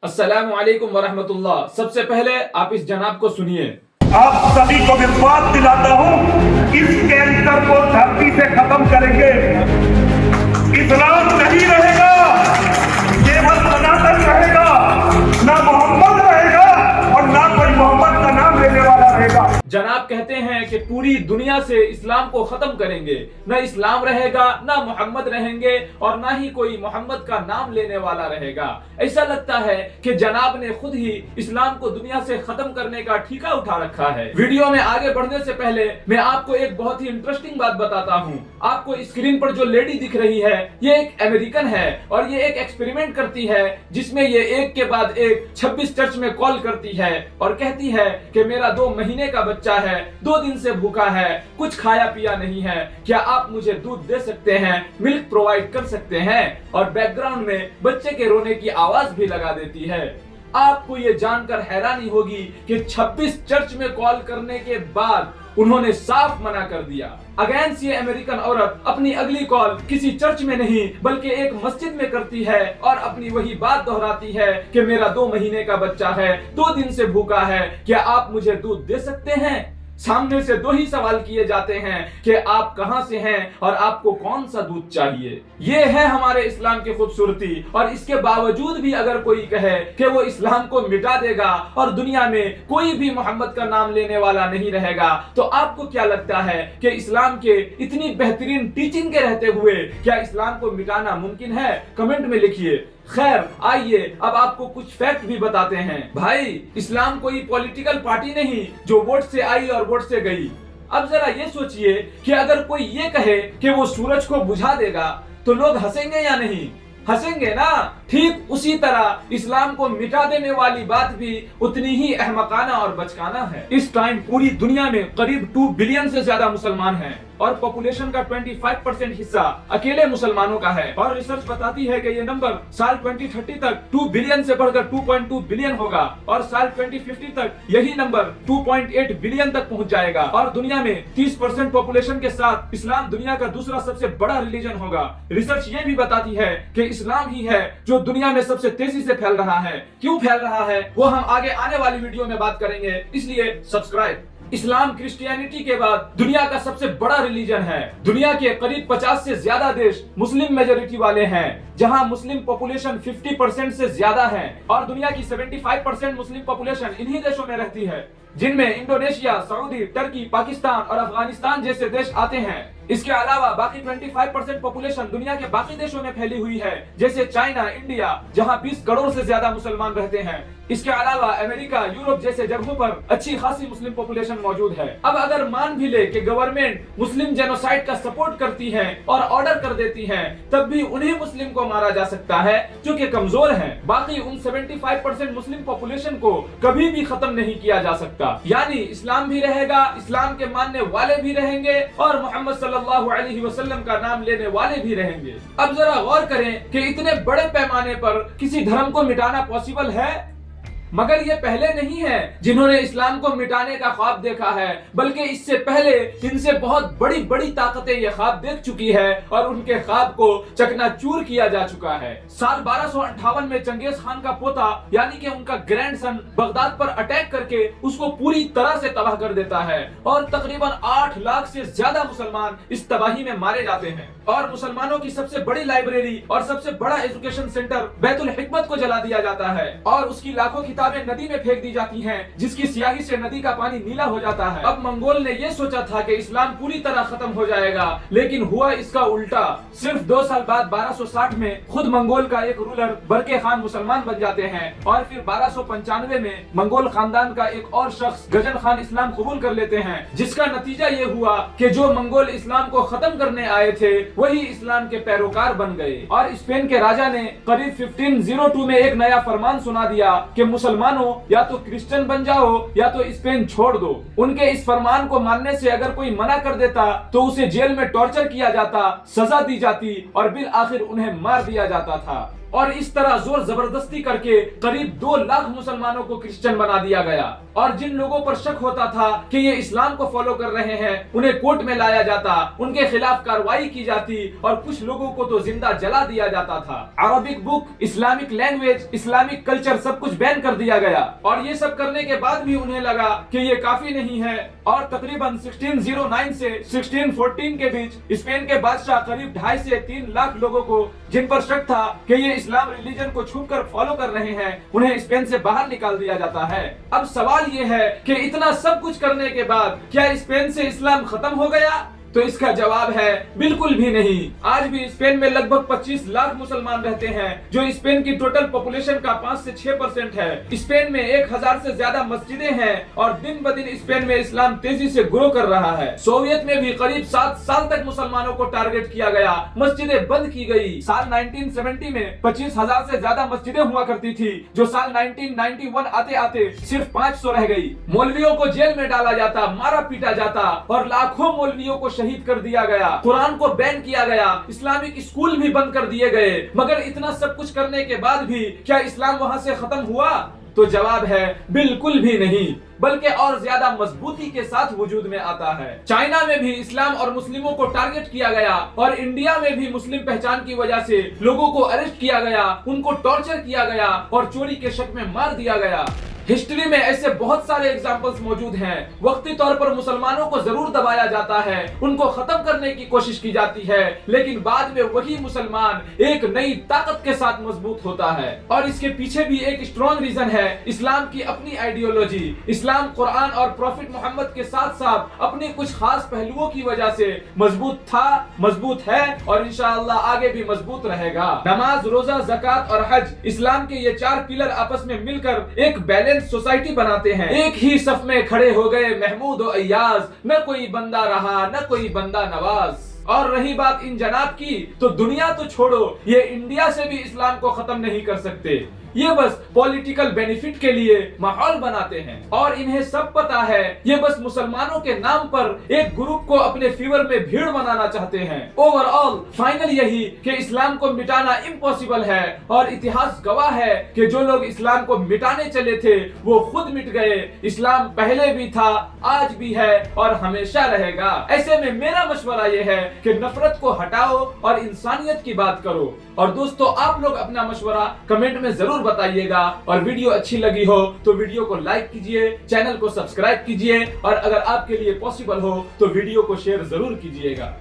अस्सलाम वालेकुम वरहमतुल्लाह। सबसे पहले आप इस जनाब को सुनिए। आप सभी को मैं बात दिलाता हूं, इस कैंसर को धरती से खत्म करेंगे। इस्लाम नहीं रहेगा, केवल सनातन रहेगा, ना मोहम्मद रहेगा और ना कोई मोहम्मद का नाम लेने वाला रहेगा। जनाब कहते हैं कि पूरी दुनिया से इस्लाम को खत्म करेंगे, न इस्लाम रहेगा, ना मोहम्मद रहेंगे और ना ही कोई मोहम्मद का नाम लेने वाला रहेगा। ऐसा लगता है कि जनाब ने खुद ही इस्लाम को दुनिया से खत्म करने का ठीका उठा रखा है। वीडियो में आगे बढ़ने से पहले मैं आपको एक बहुत ही इंटरेस्टिंग बात बताता हूँ। आपको स्क्रीन पर जो लेडी दिख रही है, ये एक अमेरिकन है और ये एक एक्सपेरिमेंट करती है जिसमें ये एक के बाद एक 26 चर्च में कॉल करती है और कहती है कि मेरा 2 महीने का बच्चा है, 2 दिन से भूखा है, कुछ खाया पिया नहीं है, क्या आप मुझे दूध दे सकते हैं, मिल्क प्रोवाइड कर सकते हैं? और बैकग्राउंड में बच्चे के रोने की आवाज भी लगा देती है। आपको ये जानकर हैरानी होगी कि 26 चर्च में कॉल करने के बाद उन्होंने साफ मना कर दिया। अगेंस्ट ये अमेरिकन औरत अपनी अगली कॉल किसी चर्च में नहीं बल्कि एक मस्जिद में करती है और अपनी वही बात दोहराती है कि मेरा 2 महीने का बच्चा है, 2 दिन से भूखा है, क्या आप मुझे दूध दे सकते हैं? सामने से 2 ही सवाल किए जाते हैं कि आप कहां से हैं और आपको कौन सा दूध चाहिए। ये है हमारे इस्लाम की खूबसूरती। और इसके बावजूद भी अगर कोई कहे कि वो इस्लाम को मिटा देगा और दुनिया में कोई भी मोहम्मद का नाम लेने वाला नहीं रहेगा, तो आपको क्या लगता है कि इस्लाम के इतनी बेहतरीन टीचिंग के रहते हुए क्या इस्लाम को मिटाना मुमकिन है? कमेंट में लिखिए। खैर, आइए अब आपको कुछ फैक्ट भी बताते हैं। भाई, इस्लाम कोई पॉलिटिकल पार्टी नहीं जो वोट से आई और वोट से गई। अब जरा ये सोचिए कि अगर कोई ये कहे कि वो सूरज को बुझा देगा तो लोग हंसेंगे या नहीं? हंसेंगे ना। ठीक उसी तरह इस्लाम को मिटा देने वाली बात भी उतनी ही अहमकाना और बचकाना है। इस टाइम पूरी दुनिया में करीब 2 बिलियन से ज्यादा मुसलमान हैं और पॉपुलेशन का 25% हिस्सा अकेले मुसलमानों का है। और रिसर्च बताती है कि ये नंबर साल 2030 तक 2 बिलियन से बढ़कर 2.2 बिलियन होगा और साल 2050 तक यही नंबर 2.8 बिलियन तक पहुंच जाएगा। और दुनिया में 30% पॉपुलेशन के साथ इस्लाम दुनिया का दूसरा सबसे बड़ा रिलीजन होगा। रिसर्च ये भी बताती है कि इस्लाम ही है जो दुनिया में सबसे तेजी से फैल रहा है। क्यों फैल रहा है वो हम आगे आने वाली वीडियो में बात करेंगे, इसलिए सब्सक्राइब। इस्लाम क्रिश्चियनिटी के बाद दुनिया का सबसे बड़ा रिलीजन है। दुनिया के करीब 50 से ज्यादा देश मुस्लिम मेजोरिटी वाले हैं, जहां मुस्लिम पॉपुलेशन 50% से ज्यादा है और दुनिया की 75% मुस्लिम पॉपुलेशन इन्हीं देशों में रहती है, जिनमें इंडोनेशिया, सऊदी, टर्की, पाकिस्तान और अफगानिस्तान जैसे देश आते हैं। इसके अलावा बाकी 25% पॉपुलेशन दुनिया के बाकी देशों में फैली हुई है, जैसे चाइना, इंडिया, जहां 20 करोड़ से ज्यादा मुसलमान रहते हैं। इसके अलावा अमेरिका, यूरोप जैसे जगहों पर अच्छी खासी मुस्लिम पॉपुलेशन मौजूद है। अब अगर मान भी ले कि गवर्नमेंट मुस्लिम जेनोसाइड का सपोर्ट करती है और ऑर्डर कर देती है, तब भी उन्हीं मुस्लिम को मारा जा सकता है जो कि कमजोर हैं। बाकी उन 75% मुस्लिम पॉपुलेशन को कभी भी खत्म नहीं किया जा सकता। यानी इस्लाम भी रहेगा, इस्लाम के मानने वाले भी रहेंगे और मोहम्मद सल्लल्लाहु अलैहि वसल्लम का नाम लेने वाले भी रहेंगे। अब जरा गौर करें कि इतने बड़े पैमाने पर किसी धर्म को मिटाना पॉसिबल है, मगर ये पहले नहीं है जिन्होंने इस्लाम को मिटाने का ख्वाब देखा है, बल्कि इससे पहले इनसे बहुत बड़ी बड़ी ताकतें ये ख्वाब देख चुकी है और उनके ख्वाब को चकनाचूर किया जा चुका है। साल 1258 में चंगेज खान का पोता यानी कि उनका ग्रैंडसन बगदाद पर अटैक करके उसको पूरी तरह से तबाह कर देता है और तकरीबन 8 लाख से ज्यादा मुसलमान इस तबाही में मारे जाते हैं। और मुसलमानों की सबसे बड़ी लाइब्रेरी और सबसे बड़ा एजुकेशन सेंटर बैतुल हिकमत को जला दिया जाता है और उसकी लाखों किताबें नदी में फेंक दी जाती हैं, जिसकी स्याही से नदी का पानी नीला हो जाता है। अब मंगोल ने यह सोचा था कि इस्लाम पूरी तरह खत्म हो जाएगा, लेकिन हुआ इसका उल्टा। सिर्फ 2 साल बाद 1260 में खुद मंगोल का एक रूलर बरके खान मुसलमान बन जाते हैं और फिर 1295 में मंगोल खानदान का एक और शख्स गजन खान इस्लाम कबूल कर लेते हैं, जिसका नतीजा ये हुआ कि जो मंगोल इस्लाम को खत्म करने आए थे वही इस्लाम के पैरोकार बन गए। और स्पेन के राजा ने करीब 1502 में एक नया फरमान सुना दिया कि मुसलमानों या तो क्रिश्चियन बन जाओ या तो स्पेन छोड़ दो। उनके इस फरमान को मानने से अगर कोई मना कर देता तो उसे जेल में टॉर्चर किया जाता, सजा दी जाती और बिल आखिर उन्हें मार दिया जाता था। اور اس طرح زور زبردستی کر کے قریب 2 لاکھ مسلمانوں کو کرسچن بنا دیا گیا، اور جن لوگوں پر شک ہوتا تھا کہ یہ اسلام کو فالو کر رہے ہیں انہیں کورٹ میں لایا جاتا، ان کے خلاف کارروائی کی جاتی، اور کچھ لوگوں کو تو زندہ جلا دیا جاتا تھا۔ عربک بک، اسلامک لینگویج، اسلامک کلچر سب کچھ بین کر دیا گیا، اور یہ سب کرنے کے بعد بھی انہیں لگا کہ یہ کافی نہیں ہے، اور تقریباً 1609 سے 1614 کے بیچ اسپین کے بادشاہ قریب 2.5 سے 3 لاکھ لوگوں کو جن پر شک تھا کہ یہ اسلام ریلیجن کو چھپ کر فالو کر رہے ہیں انہیں اسپین سے باہر نکال دیا جاتا ہے۔ اب سوال یہ ہے کہ اتنا سب کچھ کرنے کے بعد کیا اسپین سے اسلام ختم ہو گیا؟ تو اس کا جواب ہے بالکل بھی نہیں۔ آج بھی اسپین میں لگ بھگ 25 لاکھ مسلمان رہتے ہیں، جو اسپین کی ٹوٹل پاپولیشن کا 5 سے 6% ہے۔ اسپین میں 1000 سے زیادہ مسجدیں ہیں، اور دن بدن اسپین میں اسلام تیزی سے گرو کر رہا ہے۔ سوویت میں بھی قریب 7 سال تک مسلمانوں کو ٹارگٹ کیا گیا، مسجدیں بند کی گئی۔ سال 1970 میں 25,000 سے زیادہ مسجدیں ہوا کرتی تھی، جو سال 1991 آتے آتے صرف 500 رہ گئی۔ مولویوں کو جیل میں ڈالا جاتا، مارا پیٹا جاتا، اور لاکھوں مولویوں کو شہید کر دیا گیا، قرآن کو بین کیا گیا، اسلامک اسکول بھی بند کر دیے گئے۔ مگر اتنا سب کچھ کرنے کے بعد بھی کیا اسلام وہاں سے ختم ہوا؟ تو جواب ہے بالکل بھی نہیں، بلکہ اور زیادہ مضبوطی کے ساتھ وجود میں آتا ہے۔ چائنا میں بھی اسلام اور مسلموں کو ٹارگٹ کیا گیا، اور انڈیا میں بھی مسلم پہچان کی وجہ سے لوگوں کو اریسٹ کیا گیا، ان کو ٹارچر کیا گیا، اور چوری کے شک میں مار دیا گیا۔ ہسٹری میں ایسے بہت سارے ایگزامپلز موجود ہیں۔ وقتی طور پر مسلمانوں کو ضرور دبایا جاتا ہے، ان کو ختم کرنے کی کوشش کی جاتی ہے، لیکن بعد میں وہی مسلمان ایک نئی طاقت کے ساتھ مضبوط ہوتا ہے۔ اور اس کے پیچھے بھی ایک اسٹرانگ ریزن ہے، اسلام کی اپنی آئیڈیولوجی۔ اسلام قرآن اور پروفٹ محمد کے ساتھ ساتھ اپنے کچھ خاص پہلوؤں کی وجہ سے مضبوط تھا، مضبوط ہے، اور انشاءاللہ آگے بھی مضبوط رہے گا۔ نماز، روزہ، زکوٰۃ اور حج، اسلام کے یہ 4 پلر آپس میں مل کر ایک بیلنس سوسائٹی بناتے ہیں۔ ایک ہی صف میں کھڑے ہو گئے محمود و ایاز، نہ کوئی بندہ رہا نہ کوئی بندہ نواز۔ اور رہی بات ان جناب کی، تو دنیا تو چھوڑو، یہ انڈیا سے بھی اسلام کو ختم نہیں کر سکتے۔ یہ بس پولیٹیکل بینیفٹ کے لیے ماحول بناتے ہیں، اور انہیں سب پتا ہے یہ بس مسلمانوں کے نام پر ایک گروپ کو اپنے فیور میں بھیڑ بنانا چاہتے ہیں۔ اوور آل فائنل یہی کہ اسلام کو مٹانا امپاسبل ہے، اور اتہاس گواہ ہے کہ جو لوگ اسلام کو مٹانے چلے تھے وہ خود مٹ گئے۔ اسلام پہلے بھی تھا، آج بھی ہے، اور ہمیشہ رہے گا۔ ایسے میں میرا مشورہ یہ ہے کہ نفرت کو ہٹاؤ اور انسانیت کی بات کرو۔ اور دوستو، آپ لوگ اپنا مشورہ کمنٹ میں ضرور بتائیے گا، اور ویڈیو اچھی لگی ہو تو ویڈیو کو لائک کیجئے، چینل کو سبسکرائب کیجئے، اور اگر آپ کے لیے پاسبل ہو تو ویڈیو کو شیئر ضرور کیجئے گا۔